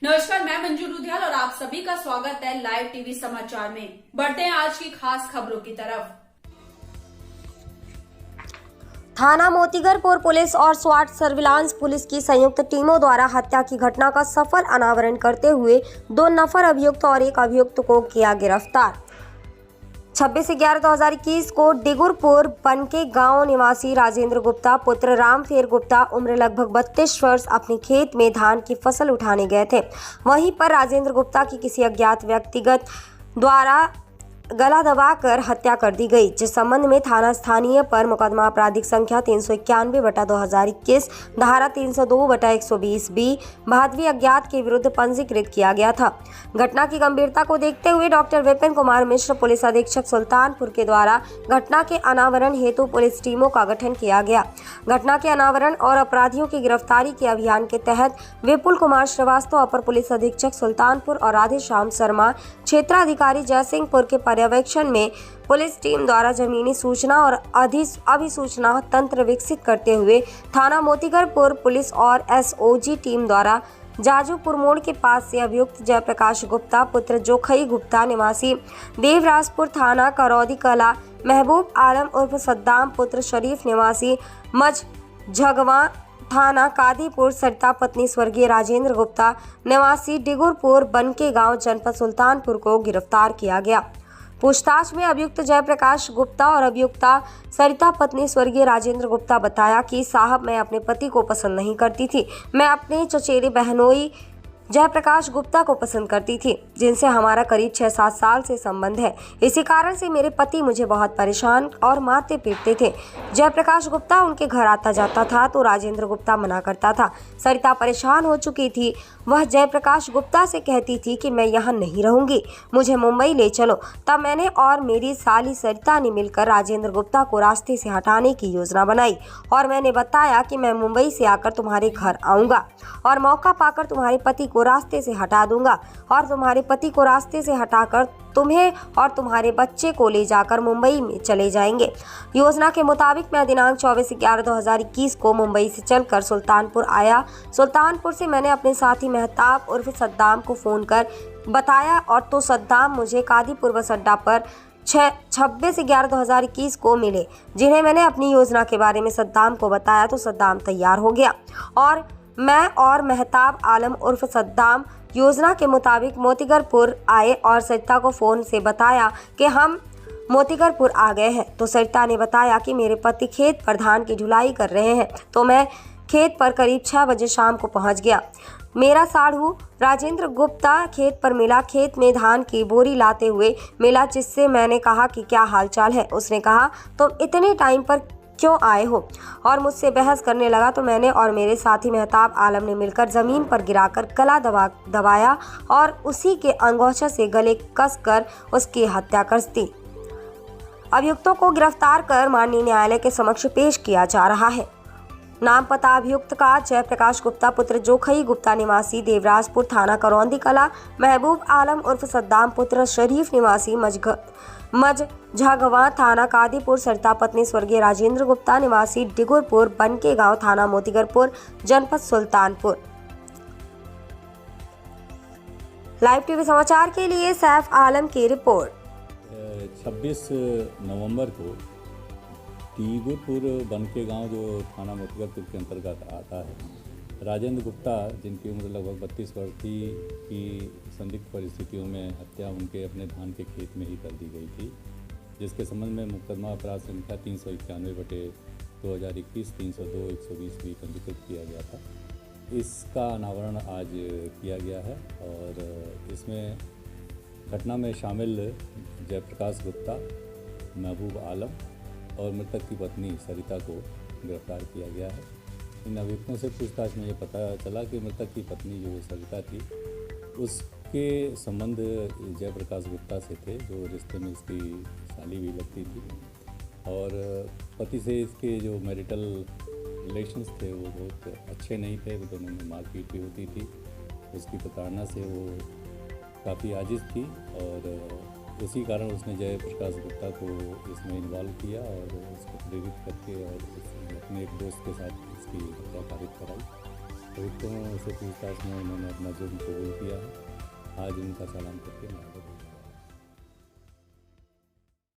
नमस्कार, मैं मंजू लुधियाल और आप सभी का स्वागत है लाइव टीवी समाचार में। बढ़ते हैं आज की खास खबरों की तरफ। थाना मोतीगरपुर पुलिस और स्वाट सर्विलांस पुलिस की संयुक्त टीमों द्वारा हत्या की घटना का सफल अनावरण करते हुए 2 नफर अभियुक्त और 1 अभियुक्त को किया गिरफ्तार। 26/11/2021 को डिगुरपुर बनके गांव निवासी राजेंद्र गुप्ता पुत्र रामफेर गुप्ता उम्र लगभग 32 वर्ष अपने खेत में धान की फसल उठाने गए थे। वहीं पर राजेंद्र गुप्ता की किसी अज्ञात व्यक्तिगत द्वारा गला दबाकर हत्या कर दी गई, जिस संबंध में थाना स्थानीय पर मुकदमा आपराधिक संख्या 391/2021 धारा 302/120 बी भादवी अज्ञात के विरुद्ध पंजीकृत किया गया था। घटना की गंभीरता को देखते हुए डॉक्टर विपिन कुमार मिश्र पुलिस अधीक्षक सुल्तानपुर के द्वारा घटना के अनावरण हेतु पुलिस टीमों का गठन किया गया। घटना के अनावरण और अपराधियों की गिरफ्तारी के अभियान के तहत विपुल कुमार श्रीवास्तव अपर पुलिस अधीक्षक सुल्तानपुर और राधेश्याम शर्मा क्षेत्राधिकारी जयसिंहपुर के पर्यवेक्षण में पुलिस टीम द्वारा जमीनी सूचना और अभिसूचना तंत्र विकसित करते हुए थाना मोतीगरपुर पुलिस और एसओजी टीम द्वारा जाजूपुर मोड़ के पास से अभियुक्त जयप्रकाश गुप्ता पुत्र जोखई गुप्ता निवासी देवराजपुर थाना करौदी कला, महबूब आलम उर्फ सद्दाम पुत्र शरीफ निवासी मझझगवा थाना कादीपुर सरिता पत्नी स्वर्गीय राजेंद्र गुप्ता निवासी डिगुरपुर बनके गांव जनपद सुल्तानपुर को गिरफ्तार किया गया। पूछताछ में अभियुक्त जयप्रकाश गुप्ता और अभियुक्ता सरिता पत्नी स्वर्गीय राजेंद्र गुप्ता बताया कि साहब, मैं अपने पति को पसंद नहीं करती थी, मैं अपने चचेरे बहनोई जयप्रकाश गुप्ता को पसंद करती थी, जिनसे हमारा करीब 6-7 साल से संबंध है। इसी कारण से मेरे पति मुझे बहुत परेशान और मारते पीटते थे। जयप्रकाश गुप्ता उनके घर आता जाता था तो राजेंद्र गुप्ता मना करता था। सरिता परेशान हो चुकी थी, वह जयप्रकाश गुप्ता से कहती थी कि मैं यहाँ नहीं रहूंगी, मुझे मुंबई ले चलो। तब मैंने और मेरी साली सरिता ने मिलकर राजेंद्र गुप्ता को रास्ते से हटाने की योजना बनाई और मैंने बताया कि मैं मुंबई से आकर तुम्हारे घर आऊंगा और मौका पाकर तुम्हारे पति को रास्ते से हटा दूंगा और तुम्हारे पति को रास्ते से हटाकर तुम्हें और तुम्हारे बच्चे को ले जाकर मुंबई में चले जाएंगे। योजना के मुताबिक मैं दिनांक 24/11/2021 को मुंबई से चलकर सुल्तानपुर आया। सुल्तानपुर से मैंने अपने साथी मेहताब उर्फ सद्दाम को फोन कर बताया और तो सद्दाम मुझे कादीपुर बस अड्डा पर 26/11/2021 को मिले, जिन्हें मैंने अपनी योजना के बारे में सद्दाम को बताया तो सद्दाम तैयार हो गया और मैं और मेहताब आलम उर्फ सद्दाम योजना के मुताबिक मोतीगरपुर आए और सरिता को फोन से बताया कि हम मोतीगरपुर आ गए हैं। तो सरिता ने बताया कि मेरे पति खेत पर धान की ढुलाई कर रहे हैं, तो मैं खेत पर करीब 6 बजे शाम को पहुंच गया। मेरा साढ़ू राजेंद्र गुप्ता खेत पर मिला, खेत में धान की बोरी लाते हुए मिला, जिससे मैंने कहा कि क्या हालचाल है। उसने कहा तुम इतने टाइम पर क्यों आए हो और मुझसे बहस करने लगा। तो मैंने और मेरे साथी मेहताब आलम ने मिलकर जमीन पर गिराकर गला दबाया और उसी के अंगोछा से गले कसकर उसकी हत्या कर दी। अभियुक्तों को गिरफ्तार कर माननीय न्यायालय के समक्ष पेश किया जा रहा है। नाम पता अभियुक्त का जयप्रकाश गुप्ता पुत्र जोखई गुप्ता निवासी देवराजपुर थाना करौंदी कला, महबूब आलम उर्फ सद्दाम पुत्र शरीफ निवासी मझझगवा थाना कादीपुर सरिता पत्नी स्वर्गीय राजेंद्र गुप्ता निवासी डिगुरपुर बनके गांव थाना मोतीगरपुर जनपद सुल्तानपुर। लाइव टीवी समाचार के लिए सैफ आलम की रिपोर्ट। 26 नवंबर को डिगुरपुर बनके गांव जो थाना मोतीगरपुर के अंतर्गत आता है, राजेंद्र गुप्ता जिनकी उम्र लगभग 32 वर्ष थी की संदिग्ध परिस्थितियों में हत्या उनके अपने धान के खेत में ही कर दी गई थी, जिसके संबंध में मुकदमा अपराध संख्या 391/2021 302/120 भी पंजीकृत किया गया था। इसका अनावरण आज किया गया है और इसमें घटना में शामिल जयप्रकाश गुप्ता, महबूब आलम और मृतक की पत्नी सरिता को गिरफ्तार किया गया है। इन अभियुक्तों से पूछताछ में ये पता चला कि मृतक की पत्नी जो सरिता थी उसके संबंध जयप्रकाश गुप्ता से थे, जो रिश्ते में इसकी साली भी लगती थी और पति से इसके जो मैरिटल रिलेशंस थे वो बहुत अच्छे नहीं थे, वो दोनों में मारपीट भी होती थी। उसकी प्रताड़ना से वो काफ़ी आजिज़ थी और उसी कारण उसने जयप्रकाश गुप्ता को इसमें इन्वॉल्व किया और उसको प्रेरित करके और अपने एक दोस्त के साथ इसकी हत्या कारित कराई। अभियुक्तों से पूछताछ में उन्होंने अपना जुर्म कबूल किया। आज उनका चालान करके मैं